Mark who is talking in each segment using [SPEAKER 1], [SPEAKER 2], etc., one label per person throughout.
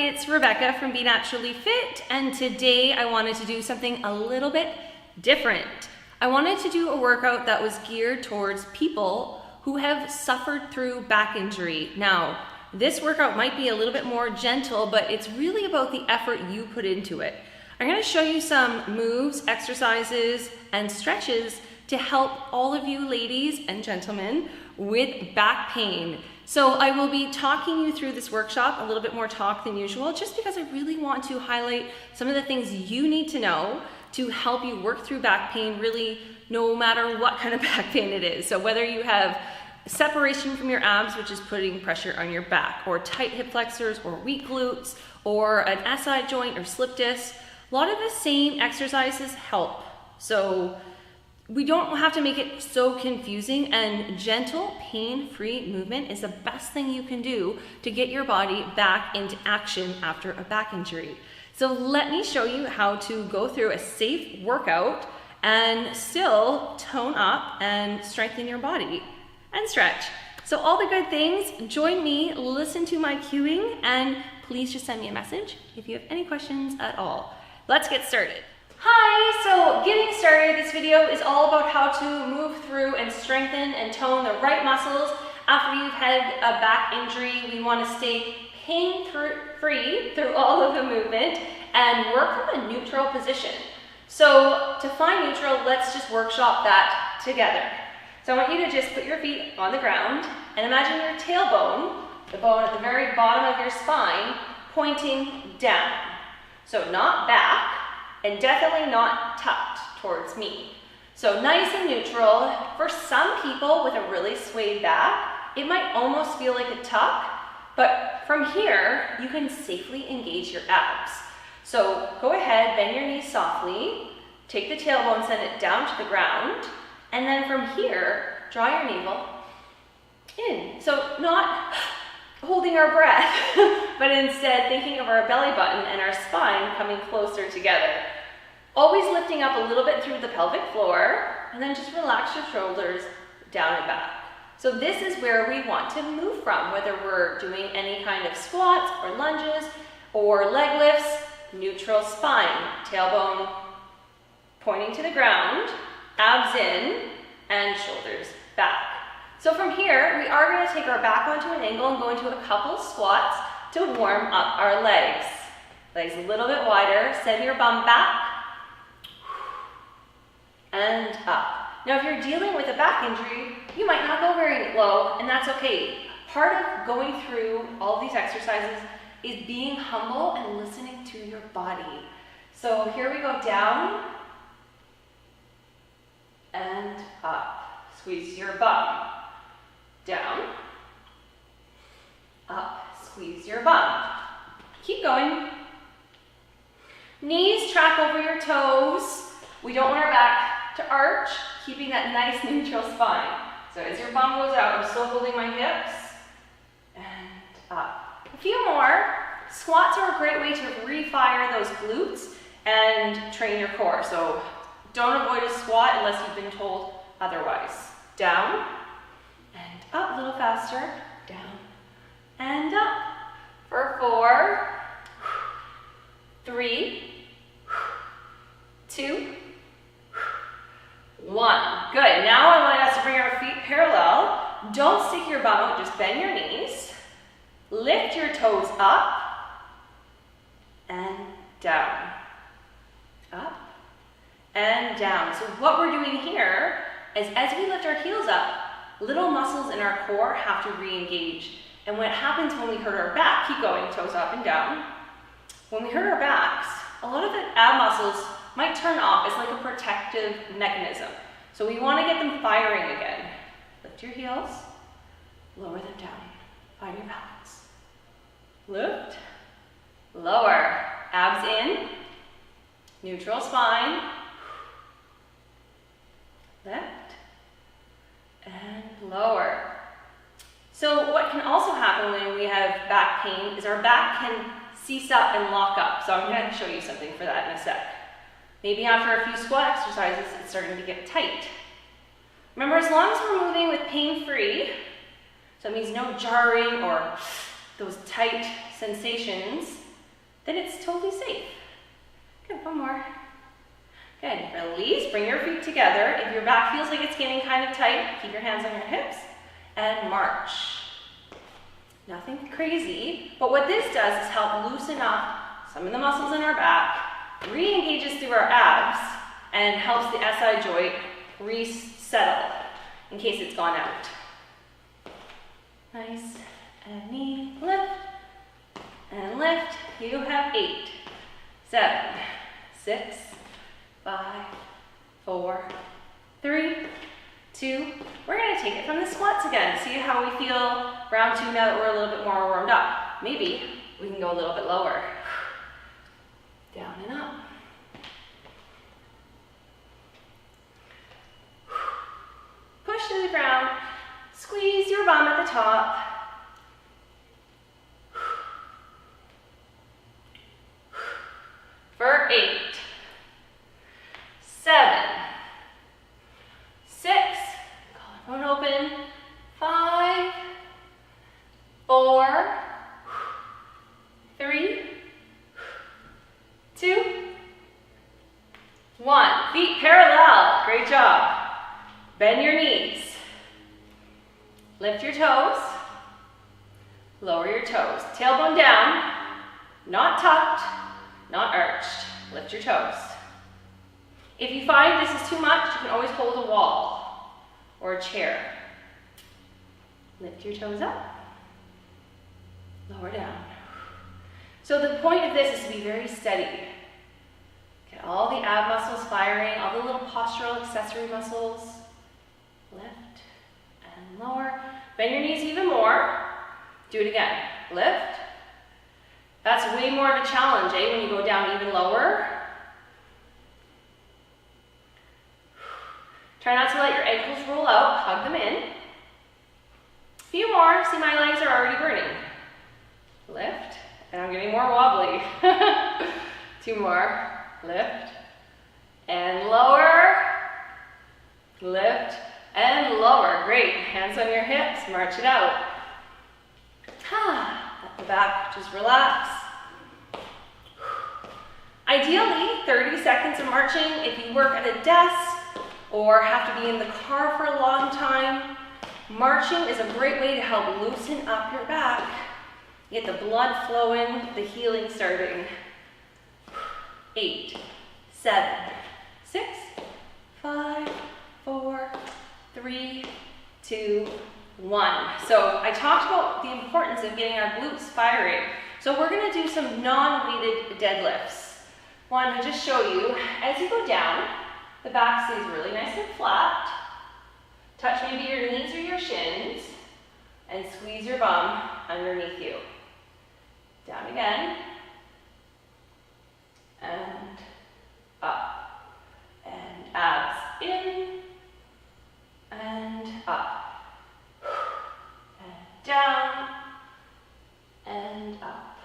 [SPEAKER 1] it's Rebecca from Be Naturally Fit, and today I wanted to do something a little bit different. I wanted to do a workout that was geared towards people who have suffered through back injury. Now, this workout might be a little bit more gentle, but it's really about the effort you put into it. I'm going to show you some moves, exercises, and stretches to help all of you ladies and gentlemen with back pain. So I will be talking you through this workshop, a little bit more talk than usual, just because I really want to highlight some of the things you need to know to help you work through back pain, really no matter what kind of back pain it is. So whether you have separation from your abs, which is putting pressure on your back, or tight hip flexors, or weak glutes, or an SI joint or slip disc, a lot of the same exercises help. So we don't have to make it so confusing, and gentle, pain-free movement is the best thing you can do to get your body back into action after a back injury. So let me show you how to go through a safe workout and still tone up and strengthen your body and stretch. So all the good things, join me, listen to my cueing, and please just send me a message if you have any questions at all. Let's get started. Hi, so getting started, this video is all about how to move through and strengthen and tone the right muscles after you've had a back injury. We want to stay pain-free through all of the movement and work from a neutral position. So to find neutral, let's just workshop that together. So I want you to just put your feet on the ground and imagine your tailbone, the bone at the very bottom of your spine, pointing down. So not back, and definitely not tucked towards me. So nice and neutral. For some people with a really swayed back, it might almost feel like a tuck, but from here, you can safely engage your abs. So go ahead, bend your knees softly, take the tailbone, send it down to the ground, and then from here, draw your navel in. So not holding our breath, but instead thinking of our belly button and our spine coming closer together. Always lifting up a little bit through the pelvic floor, and then just relax your shoulders down and back. So this is where we want to move from, whether we're doing any kind of squats or lunges or leg lifts. Neutral spine, tailbone pointing to the ground, abs in, and shoulders back. So from here, we are going to take our back onto an angle and go into a couple squats to warm up our legs. Legs a little bit wider, send your bum back, and up. Now if you're dealing with a back injury, you might not go very low, and that's okay. Part of going through all these exercises is being humble and listening to your body. So here we go, down and up. Squeeze your bum. Down, up, squeeze your bum. Keep going. Knees track over your toes. We don't want our back to arch, keeping that nice neutral spine. So as your bum goes out, I'm still holding my hips, and up. A few more. Squats are a great way to refire those glutes and train your core. So don't avoid a squat unless you've been told otherwise. Down, and up, a little faster, down, and up. For 4, 3, 2, 1. Good, now I want us to bring our feet parallel. Don't stick your bum out, just bend your knees. Lift your toes up, and down. Up, and down. So what we're doing here is as we lift our heels up, little muscles in our core have to re-engage. And what happens when we hurt our back, keep going, toes up and down. When we hurt our backs, a lot of the ab muscles might turn off. It's like a protective mechanism. So we want to get them firing again. Lift your heels, lower them down, find your balance. Lift, lower, abs in, neutral spine, lift, and lower. So what can also happen when we have back pain is our back can cease up and lock up. So I'm going to show you something for that in a sec. Maybe after a few squat exercises, it's starting to get tight. Remember, as long as we're moving with pain-free, so it means no jarring or those tight sensations, then it's totally safe. Good, one more. Good, release, bring your feet together. If your back feels like it's getting kind of tight, keep your hands on your hips and march. Nothing crazy, but what this does is help loosen up some of the muscles in our back, re-engages through our abs, and helps the SI joint resettle in case it's gone out. Nice, and knee, lift, and lift. You have 8, 7, 6, 5, 4, 3, 2. We're going to take it from the squats again. See how we feel round 2 now that we're a little bit more warmed up. Maybe we can go a little bit lower. Down and up. Push to the ground. Squeeze your bum at the top. For 8, 7, 6, collarbone open, 5, 4, 3, 2, 1. Feet parallel. Great job. Bend your knees. Lift your toes. Lower your toes. Tailbone down. Not tucked, not arched. Lift your toes. If you find this is too much, you can always hold a wall or a chair. Lift your toes up. Lower down. So the point of this is to be very steady. Get all the ab muscles firing, all the little postural accessory muscles. Lift and lower. Bend your knees even more. Do it again. Lift. That's way more of a challenge, when you go down even lower. Try not to let your ankles roll out. Hug them in. A few more. See, my legs are already burning. Lift. And I'm getting more wobbly. 2 more. Lift. And lower. Lift. And lower. Great. Hands on your hips. March it out. Let the back just relax. Ideally, 30 seconds of marching. If you work at a desk or have to be in the car for a long time, marching is a great way to help loosen up your back. Get the blood flowing, the healing starting. 8, 7, 6, 5, 4, 3, 2, 1. So I talked about the importance of getting our glutes firing. So we're going to do some non-weighted deadlifts. One to just show you, as you go down, the back stays really nice and flat. Touch maybe your knees or your shins, and squeeze your bum underneath you. Down again, and up, and abs in, and up, and down, and up.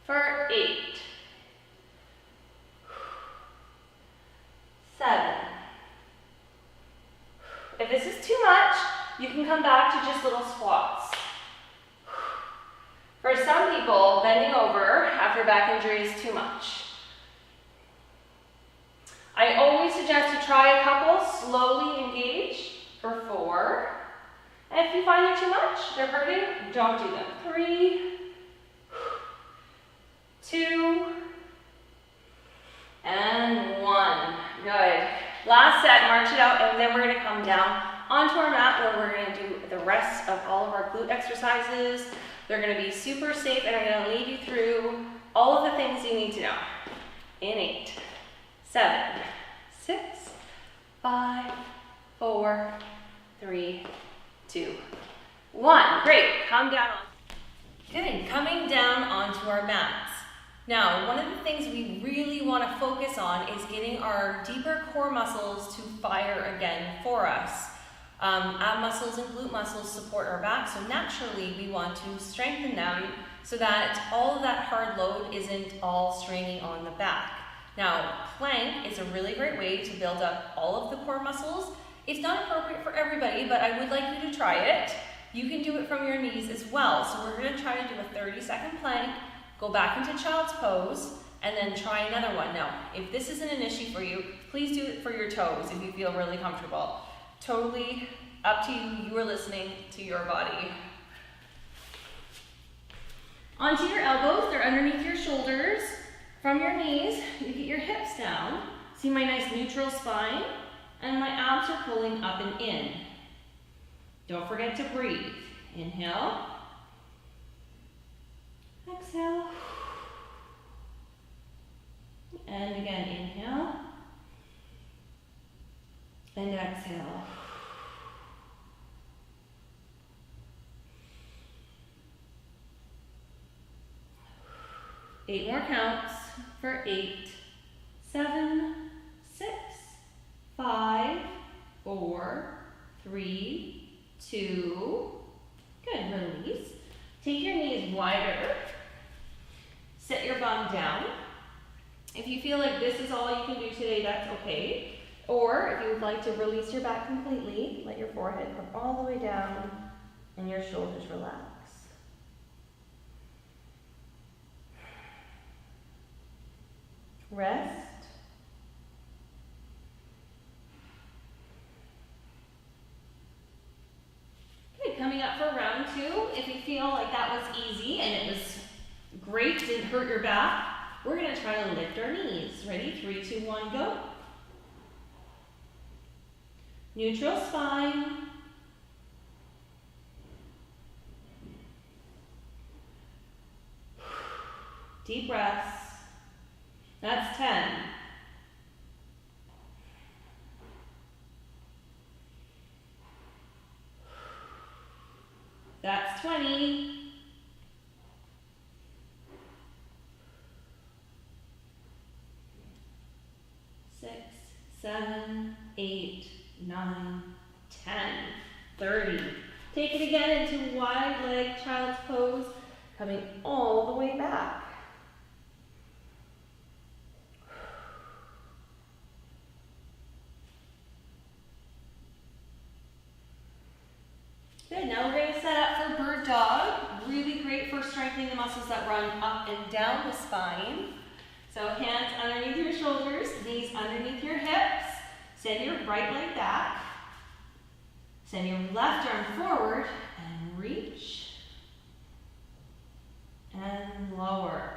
[SPEAKER 1] For 8, 7. If this is too much, you can come back to just little squats. For some people, bending over after back injury is too much. I always suggest to try a couple, slowly engage for 4. And if you find they're too much, they're hurting, don't do them. 3, 2, and 1. Good. Last set, march it out, and then we're going to come down onto our mat where we're going to do the rest of all of our glute exercises. They're going to be super safe, and I'm going to lead you through all of the things you need to know. In 8, 7, 6, 5, 4, 3, 2, 1. Great. Come down. Good. Coming down onto our mats. Now, one of the things we really want to focus on is getting our deeper core muscles to fire again for us. Ab muscles and glute muscles support our back, so naturally we want to strengthen them so that all of that hard load isn't all straining on the back. Now, plank is a really great way to build up all of the core muscles. It's not appropriate for everybody, but I would like you to try it. You can do it from your knees as well. So we're going to try to do a 30-second plank go back into child's pose, and then try another one. Now, if this isn't an issue for you, please do it for your toes if you feel really comfortable. Totally up to you. You are listening to your body. Onto your elbows, they're underneath your shoulders. From your knees, you get your hips down. See my nice neutral spine? And my abs are pulling up and in. Don't forget to breathe. Inhale. Exhale. And again, inhale. And exhale. Eight more counts for 8, 7, 6, 5, 4, 3, 2. Good, release. Take your knees wider. Set your bum down. If you feel like this is all you can do today, that's okay. Or if you would like to release your back completely, let your forehead come all the way down and your shoulders relax. Rest. Okay, coming up for round 2. If you feel like that was easy and it was great, didn't hurt your back, we're going to try to lift our knees. Ready? 3, 2, 1, go. Neutral spine. Deep breaths. That's 10. That's 20. Six, 7, 8, 9, 10, 30. Take it again into wide leg child's pose, coming all the way back. Good, now we're going to set up for bird dog. Really great for strengthening the muscles that run up and down the spine. So hands underneath your shoulders, knees underneath your hips. Send your right leg back. Send your left arm forward and reach. And lower.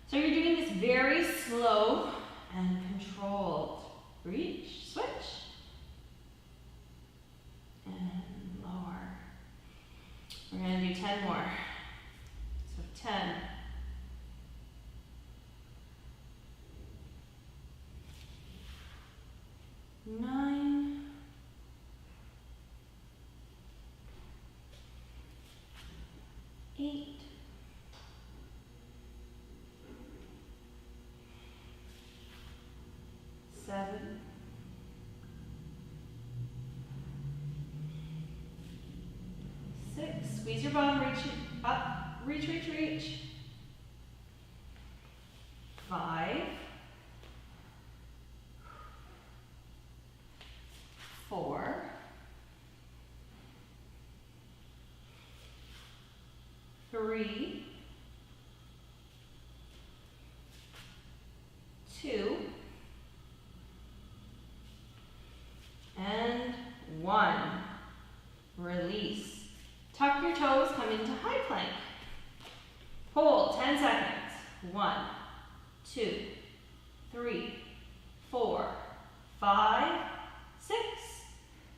[SPEAKER 1] So you're doing this very slow and controlled. Reach, switch. And lower. We're going to do 10 more. So 10. 9. 8. 7. 6. Squeeze your bum, reach it up, reach, reach, reach. 5. 4. 3. 2. And 1. Release. Tuck your toes, come into high plank. Hold 10 seconds. 1, 2, 3, 4, 5, 6,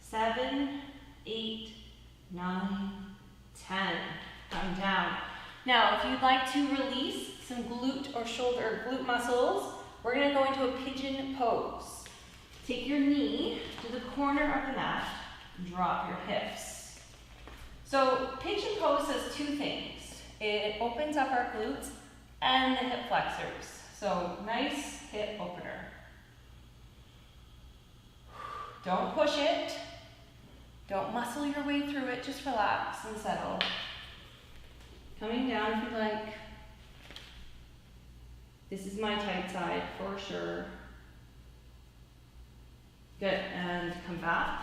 [SPEAKER 1] 7, 8, 9, 10. Come down. Now, if you'd like to release some glute or shoulder or glute muscles, we're going to go into a pigeon pose. Take your knee to the corner of the mat and drop your hips. So pigeon pose does two things. It opens up our glutes and the hip flexors. So nice hip opener. Don't push it. Don't muscle your way through it. Just relax and settle. Coming down if you like. This is my tight side for sure. Good, and come back.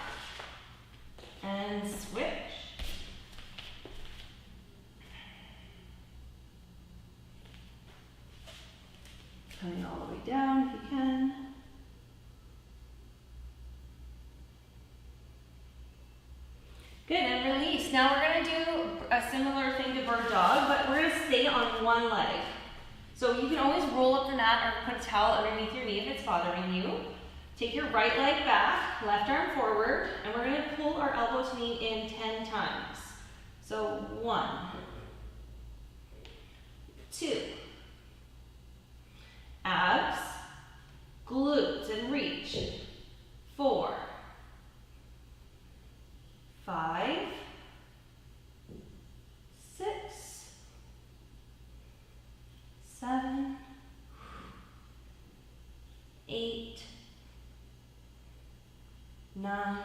[SPEAKER 1] And switch. Coming all the way down if you can. Good, and release. Now we're going to do a similar thing to bird dog, but we're going to stay on one leg. So you can always roll up the mat or put a towel underneath your knee if it's bothering you. Take your right leg back, left arm forward, and we're going to pull our elbow to knee in 10 times. So 1, 2, abs, glutes, and reach. 4, 5, 6, 7, 8, 9,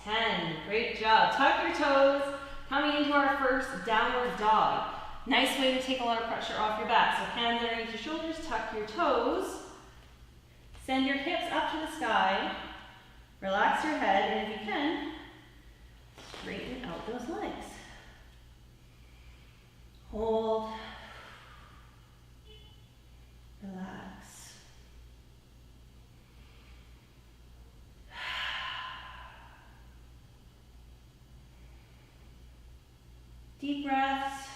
[SPEAKER 1] 10. Great job. Tuck your toes. Coming into our first downward dog. Nice way to take a lot of pressure off your back. So hands underneath your shoulders, tuck your toes. Send your hips up to the sky. Relax your head, and if you can, straighten out those legs. Hold. Relax. Deep breaths.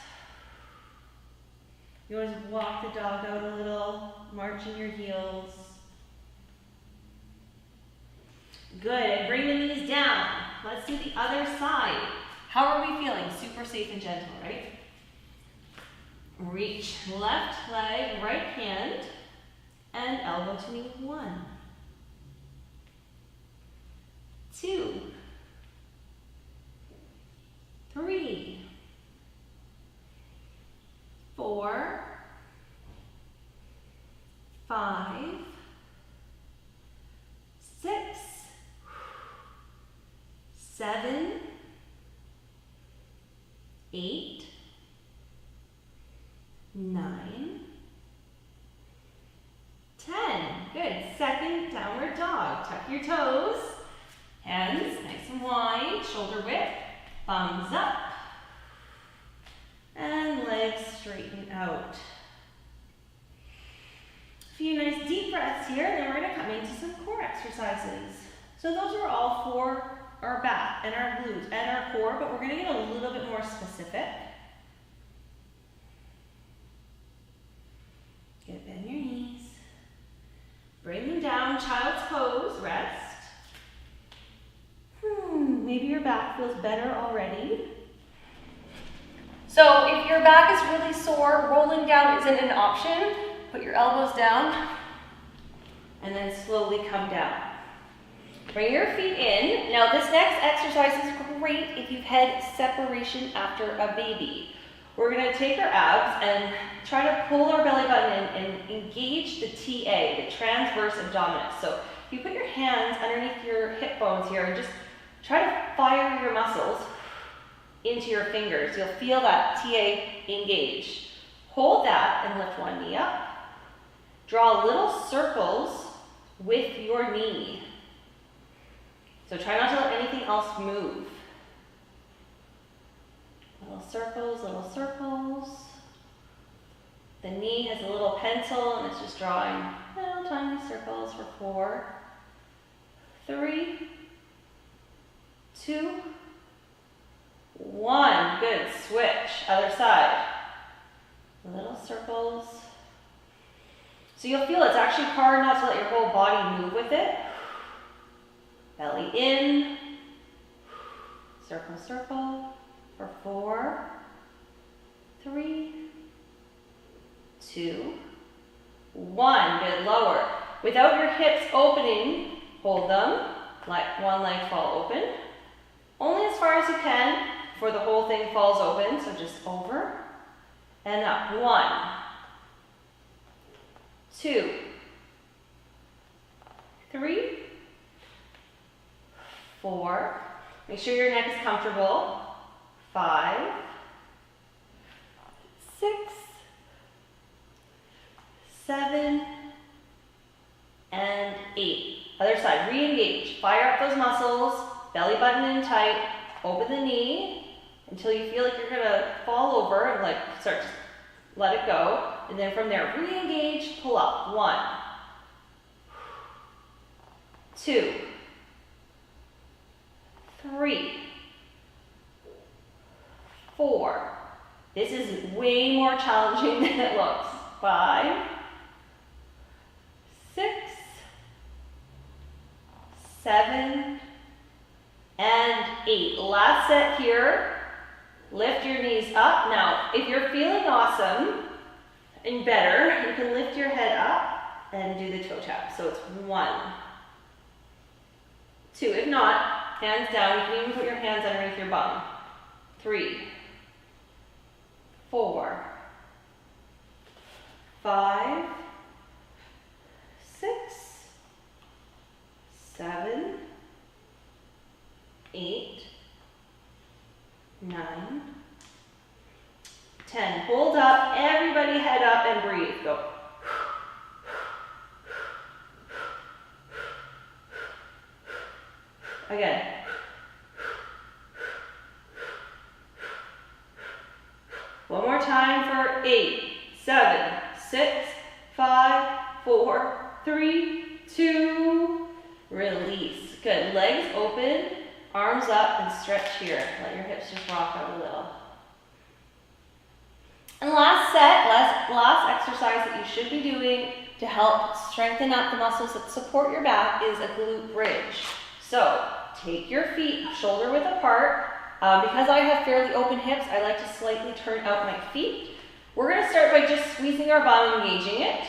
[SPEAKER 1] You always walk the dog out a little, marching your heels. Good, and bring the knees down. Let's do the other side. How are we feeling? Super safe and gentle, right? Reach left leg, right hand, and elbow to knee. 1, 2, 3, 4, 5, 6, 7, 8, 9, 10. Good. Second downward dog. Tuck your toes. Hands nice and wide. Shoulder width. Thumbs up. And legs straighten out. A few nice deep breaths here, and then we're going to come into some core exercises. So those are all for our back and our glutes and our core, but we're going to get a little bit more specific. Good, bend your knees. Bring them down, child's pose, rest. Maybe your back feels better already. So if your back is really sore, rolling down isn't an option. Put your elbows down and then slowly come down. Bring your feet in. Now this next exercise is great if you've had separation after a baby. We're going to take our abs and try to pull our belly button in and engage the TA, the transverse abdominis. So you put your hands underneath your hip bones here and just try to fire your muscles into your fingers. You'll feel that TA engage. Hold that and lift one knee up. Draw little circles with your knee. So try not to let anything else move. Little circles, little circles. The knee has a little pencil and it's just drawing little tiny circles for 4, 3, 2, 1. Good. Switch. Other side. Little circles. So you'll feel it's actually hard not to let your whole body move with it. Belly in. Circle, circle. For 4, 3, 2, 1. Good. Lower. Without your hips opening, hold them. Let one leg fall open. Only as far as you can before the whole thing falls open. So just over and up. 1, 2, 3, 4. Make sure your neck is comfortable. 5, 6, 7, and 8. Other side. Re-engage. Fire up those muscles. Belly button in tight. Open the knee until you feel like you're going to fall over and start to let it go. And then from there, re-engage, pull up. 1, 2, 3, 4. This is way more challenging than it looks. 5, 6, 7, and 8. Last set here. Lift your knees up. Now, if you're feeling awesome and better, you can lift your head up and do the toe tap. So it's 1, 2. If not, hands down. You can even put your hands underneath your bum. 3, 4, 5, 6, 7, 8, 9, 10. Hold up. Everybody head up and breathe. Go. Again. One more time for 8, 7, 6, 5, 4, 3, 2. Release. Good. Legs open, arms up, and stretch here. Let your hips just rock out a little. And last set, last exercise that you should be doing to help strengthen up the muscles that support your back is a glute bridge. So take your feet shoulder width apart. Because I have fairly open hips, I like to slightly turn out my feet. We're going to start by just squeezing our bum, engaging it.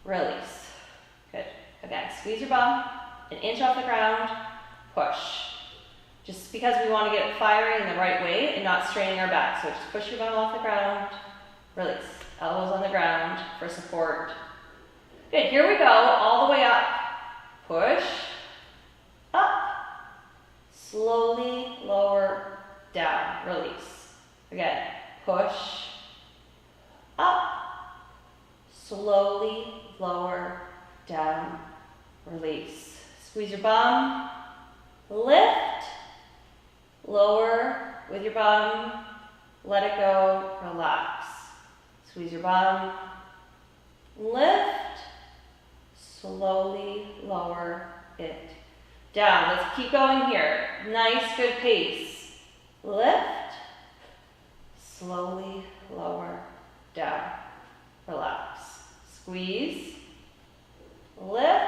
[SPEAKER 1] Release. Good. Again, squeeze your bum, an inch off the ground, push. Just because we want to get it firing in the right way and not straining our back. So just push your bum off the ground, release. Elbows on the ground for support. Good, here we go, all the way up. Push, up. Slowly lower, down, release. Again, push, up. Slowly lower, down, release. Squeeze your bum, lift, lower with your bum, let it go, relax. Squeeze your bum, lift, slowly lower it down. Let's keep going here. Nice, good pace. Lift, slowly lower, down, relax. Squeeze, lift.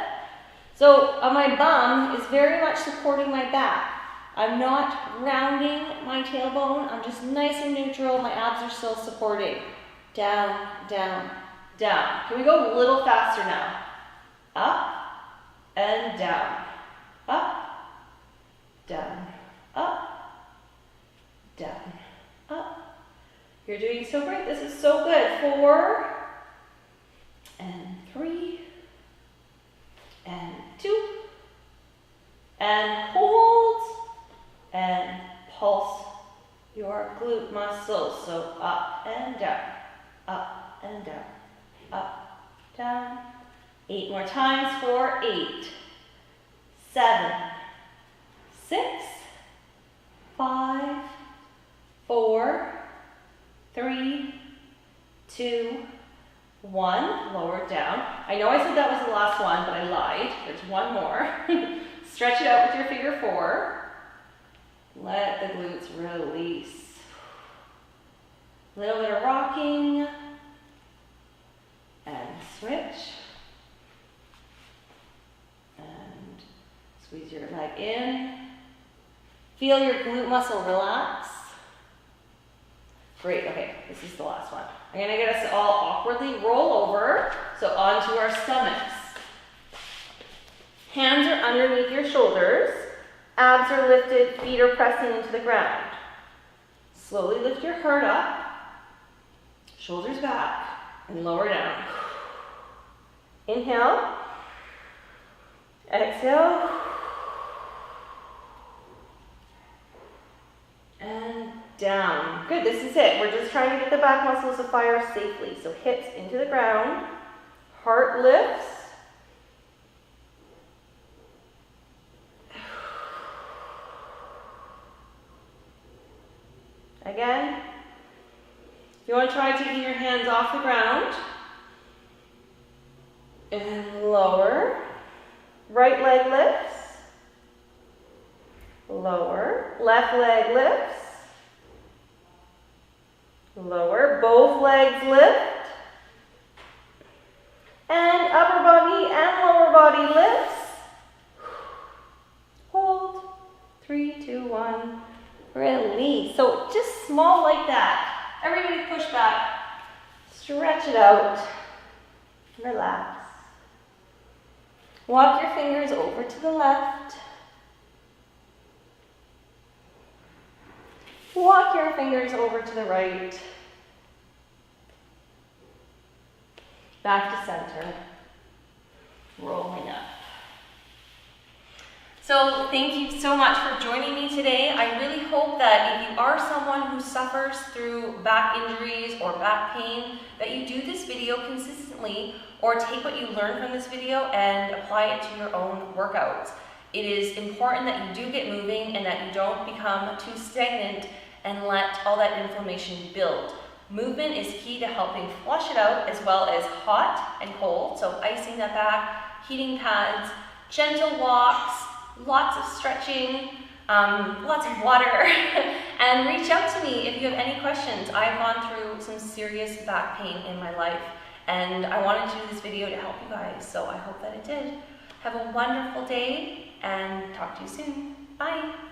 [SPEAKER 1] So my bum is very much supporting my back. I'm not rounding my tailbone. I'm just nice and neutral. My abs are still supporting. Down, down, down. Can we go a little faster now? Up and down. Up, down, up, down, up. You're doing so great. This is so good. 4 and 3 and 2 and hold and pulse your glute muscles. So up and down, up and down, up, down. 8 more times for 8, 7, 6, 5, 4, 3, 2, 1. Lower down. I know I said that was the last one, but I lied. There's one more. Stretch it out with your figure 4. Let the glutes release. A little bit of rocking. And switch. And squeeze your leg in. Feel your glute muscle relax. Great, okay, this is the last one. I'm gonna get us to all awkwardly roll over, so onto our stomachs. Hands are underneath your shoulders. Abs are lifted, feet are pressing into the ground. Slowly lift your heart up, shoulders back, and lower down. Inhale, exhale, and down. Good, this is it. We're just trying to get the back muscles to fire safely. So hips into the ground, heart lifts. Again. If you want to try taking your hands off the ground, and lower. Right leg lifts. Lower. Left leg lifts. Lower. Both legs lift. And upper body and lower body lifts. Hold. 3, 2, 1. Release. So just small like that. Everybody push back. Stretch it out. Relax. Walk your fingers over to the left. Walk your fingers over to the right. Back to center. Rolling up. So thank you so much for joining me today. I really hope that if you are someone who suffers through back injuries or back pain, that you do this video consistently or take what you learned from this video and apply it to your own workouts. It is important that you do get moving and that you don't become too stagnant and let all that inflammation build. Movement is key to helping flush it out, as well as hot and cold, so icing that back, heating pads, gentle walks, lots of stretching, lots of water, and reach out to me if you have any questions. I've gone through some serious back pain in my life, and I wanted to do this video to help you guys, so I hope that it did. Have a wonderful day, and talk to you soon. Bye.